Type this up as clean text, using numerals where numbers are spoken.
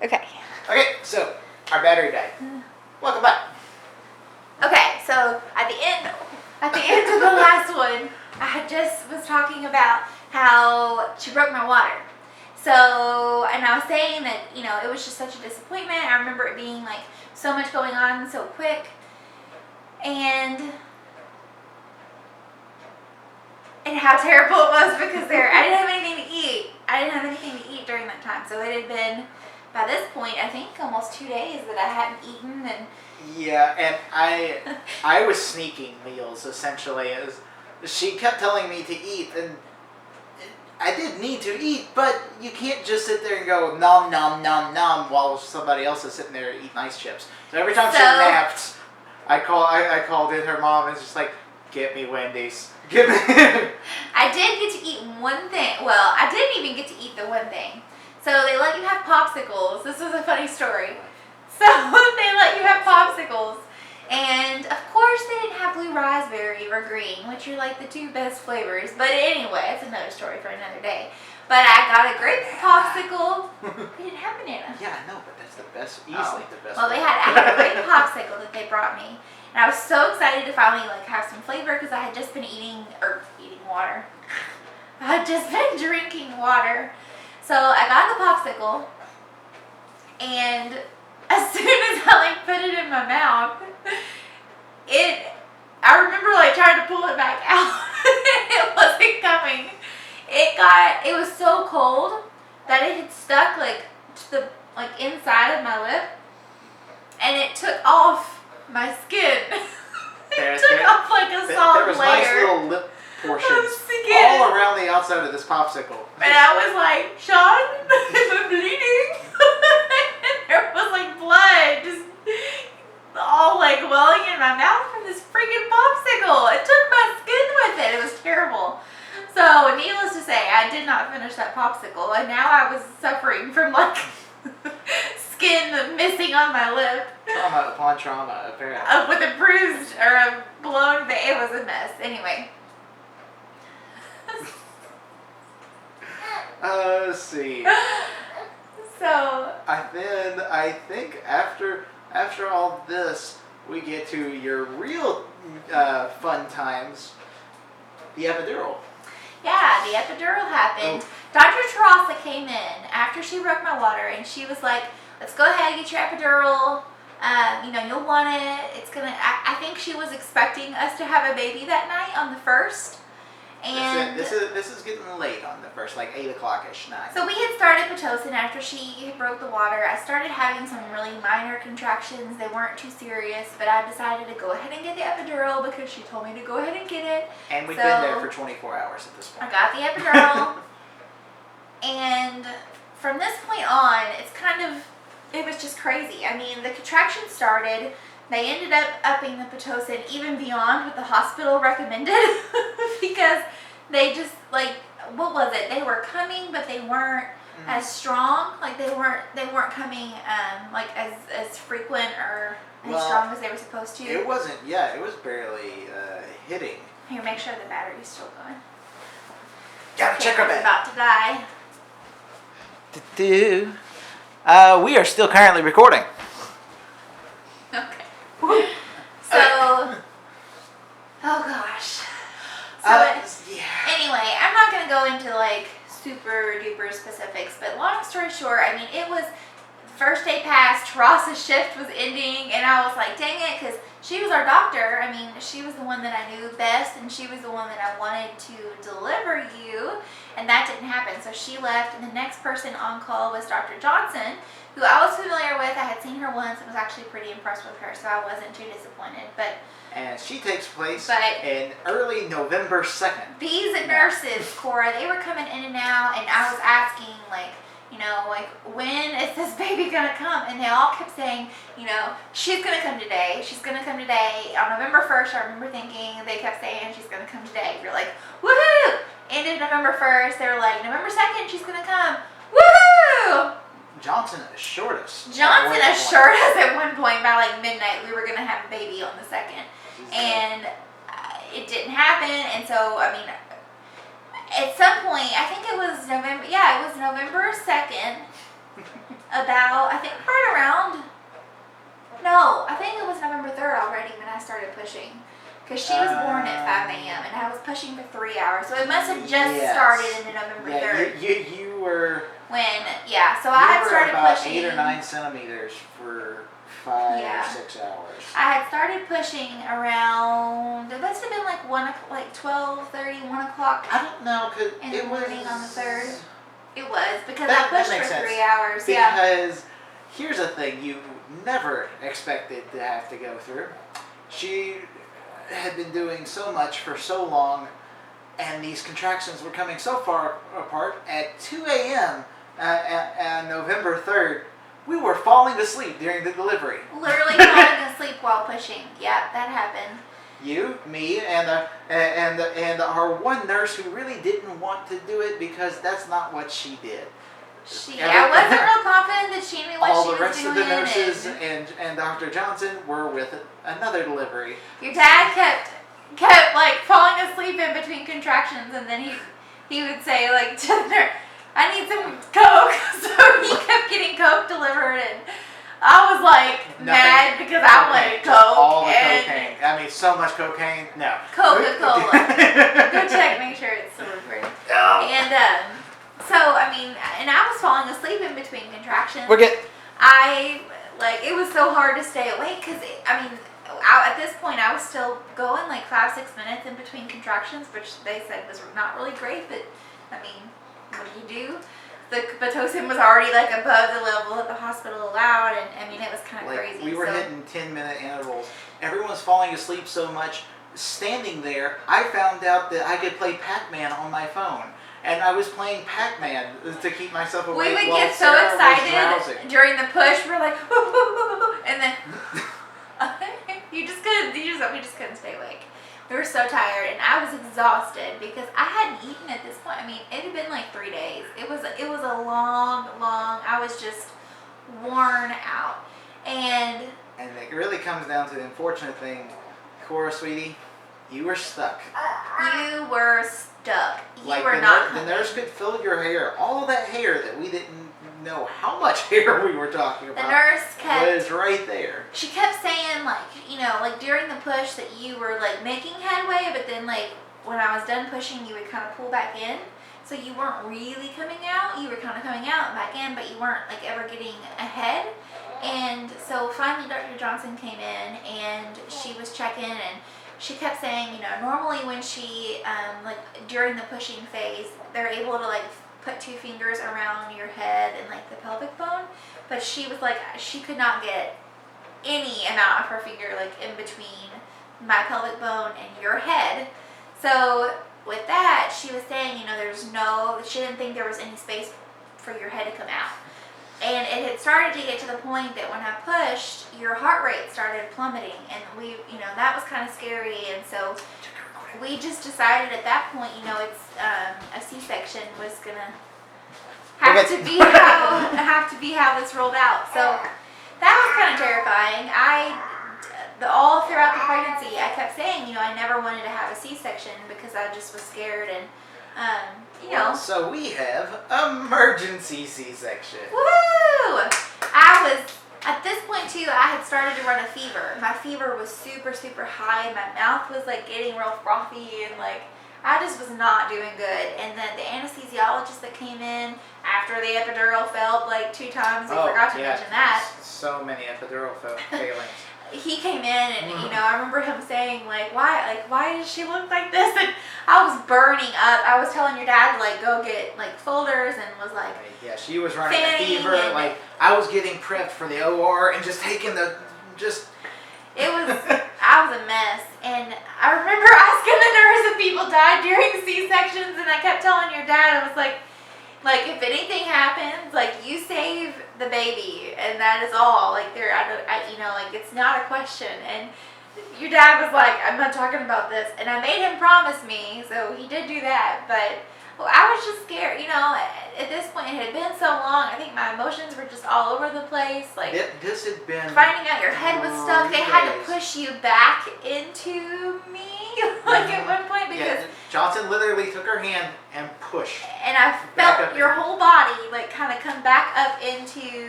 Okay. Okay, so our battery died. Welcome back. Okay, so at the end of the last one, I just was talking about how she broke my water. So, and I was saying that, you know, it was just such a disappointment. I remember it being like so much going on so quick. And how terrible it was because I didn't have anything to eat. I didn't have anything to eat during that time. So it had been, by this point, I think almost 2 days that I hadn't eaten. And yeah, and I was sneaking meals essentially. As she kept telling me to eat, and I did need to eat, but you can't just sit there and go nom nom nom nom while somebody else is sitting there eating ice chips. So every time she napped, I called in her mom and it's just like, get me Wendy's. Give me. I did get to eat one thing. Well, I didn't even get to eat the one thing. So they let you have popsicles. This was a funny story. So they let you have popsicles. And of course they didn't have blue raspberry or green, which are like the two best flavors. But anyway, it's another story for another day. But I got a grape popsicle. They didn't have banana. Yeah, I know, but that's the best, easily the best. Well, I had a grape popsicle that they brought me. And I was so excited to finally like have some flavor because I had just been eating water. I had just been drinking water. So I got the popsicle, and as soon as I like put it in my mouth, I remember like trying to pull it back out. It wasn't coming. It was so cold that it had stuck like to the inside of my lip, and it took off my skin. It took off like a solid layer. There was layer. Nice little lip portions all around the outside of this popsicle. And I was like, Sean, I'm bleeding. And there was like blood just all like welling in my mouth from this freaking popsicle. It took my skin with it. It was terrible. So needless to say, I did not finish that popsicle, and now I was suffering from like skin missing on my lip. Trauma upon trauma, apparently. With a bruised or a blown, it was a mess. Anyway. Let's see. So. I think after all this, we get to your real fun times, the epidural. Yeah, the epidural happened. Oh. Dr. Terasa came in after she broke my water, and she was like, let's go ahead and get your epidural. You know, you'll want it. It's gonna. I think she was expecting us to have a baby that night on the 1st. And this is getting late on the 1st, like 8 o'clock-ish night. So we had started Pitocin after she broke the water. I started having some really minor contractions. They weren't too serious, but I decided to go ahead and get the epidural because she told me to go ahead and get it. And we've been there for 24 hours at this point. I got the epidural. And from this point on, it was just crazy. I mean, the contractions started. They ended up upping the Pitocin even beyond what the hospital recommended because they just what was it? They were coming, but they weren't as strong. Like they weren't coming as frequent or as strong as they were supposed to. It wasn't. Yeah, it was barely hitting. Here, make sure the battery's still going. Gotta check our battery. About to die. We are still currently recording. Okay. So, oh gosh. Anyway, I'm not going to go into like super duper specifics, but long story short, I mean, it was first day passed, Ross's shift was ending, and I was like, dang it, because she was our doctor. I mean, she was the one that I knew best, and she was the one that I wanted to deliver you, and that didn't happen. So she left, and the next person on call was Dr. Johnson, who I was familiar with. I had seen her once and was actually pretty impressed with her, so I wasn't too disappointed. And she takes place in early November 2nd. These nurses, Cora, they were coming in and out, and I was asking, when is this baby going to come? And they all kept saying, she's going to come today. She's going to come today. On November 1st, I remember thinking, they kept saying, she's going to come today. You're like, woohoo! Ended November 1st. They were like, November 2nd, she's going to come. Woohoo! Johnson assured us. Johnson assured us at one point by midnight we were going to have a baby on the 2nd. And it didn't happen. And so, I mean, at some point, I think it was November 2nd about, I think right around, no, I think it was November 3rd already when I started pushing. Because she was born at 5 a.m. and I was pushing for 3 hours. So it must have just started in November 3rd. You were... So I had started about pushing. 8 or 9 centimeters for 5 or 6 hours. I had started pushing around, it must have been like 12:30, 1 o'clock. I don't know, because in the morning on the 3rd. It was, because that, I pushed that makes for sense. 3 hours. Because here's the thing you never expected to have to go through. She had been doing so much for so long, and these contractions were coming so far apart. At 2 a.m. On November 3rd, we were falling asleep during the delivery. Literally falling asleep while pushing. Yeah, that happened. You, me, and our one nurse who really didn't want to do it because that's not what she did. I wasn't real confident that she knew what she was doing. All the rest of the nurses and Dr. Johnson were with another delivery. Your dad kept like falling asleep in between contractions, and then he would say like to the nurse, "I need some Coke." So he kept getting Coke delivered, and I was like mad because I wanted Coke. All the cocaine. I mean, so much cocaine. No. Coca-Cola. Go check, make sure it's silver. Oh. And I was falling asleep in between contractions. We're good. It was so hard to stay awake because, at this point I was still going like 5-6 minutes in between contractions, which they said was not really great, but what do you do? The Pitocin was already like above the level that the hospital allowed, and it was kind of crazy. We were hitting 10-minute intervals. Everyone's falling asleep so much. Standing there, I found out that I could play Pac-Man on my phone. And I was playing Pac-Man to keep myself awake. We would while get so Sarah excited during the push. We're like, and then we just couldn't stay awake. We were so tired, and I was exhausted because I hadn't eaten at this point. It had been like 3 days. It was a long. I was just worn out, and it really comes down to the unfortunate thing, Cora, sweetie, you were stuck. You were stuck. You like were not. The nurse could feel your hair, all of that hair that we didn't know how much hair we were talking about. The nurse was right there. She kept saying like during the push that you were like making headway, but then like when I was done pushing, you would kind of pull back in. So you weren't really coming out. You were kind of coming out and back in, but you weren't like ever getting ahead. And so finally Dr. Johnson came in and she was checking, and she kept saying, normally when she, during the pushing phase, they're able to like put 2 fingers around your head and like the pelvic bone, but she was like, she could not get any amount of her finger like in between my pelvic bone and your head. So with that, she was saying, she didn't think there was any space for your head to come out. And it had started to get to the point that when I pushed, your heart rate started plummeting, and that was kind of scary. And so we just decided at that point, it's a C-section was gonna have to be how this rolled out. So that was kind of terrifying. All throughout the pregnancy, I kept saying, I never wanted to have a C-section because I just was scared, and So we have emergency C-section. Woo! At this point too, I had started to run a fever. My fever was super, super high. My mouth was like getting real frothy, and like I just was not doing good. And then the anesthesiologist that came in after the epidural failed like 2 times, I forgot to mention that. So many epidural failings. He came in, and I remember him saying like, why does she look like this? And I was burning up. I was telling your dad to like go get like folders, and was like, yeah, she was running a fever. Like I was getting prepped for the OR and just taking It was I was a mess. And I remember asking the nurse if people died during C-sections, and I kept telling your dad, I was like if anything happens, like you save the baby, and that is all. Like it's not a question. And your dad was like, I'm not talking about this, and I made him promise me, so he did do that. But I was just scared. At this point, it had been so long. I think my emotions were just all over the place. Like this had been finding out your head was stuck. They had to push you back into me, like at one point, because Johnson literally took her hand and pushed. And I felt your whole body like kind of come back up into